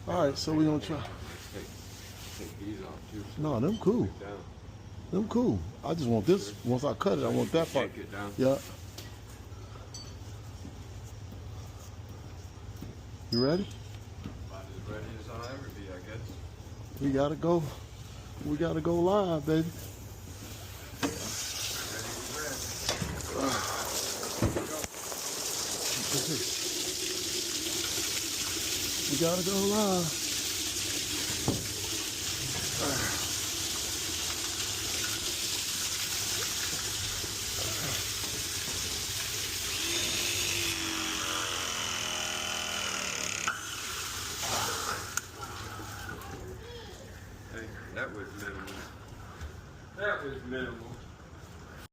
All right, so we're gonna try. Take these off too. No, them cool. Down. Them cool. I just want this. Once I cut it, I want that part. Take it down. Yeah. You ready? About as ready as I'll ever be, I guess. We gotta go. We gotta go live, baby. We gotta go live. Hey, that was minimal. That was minimal.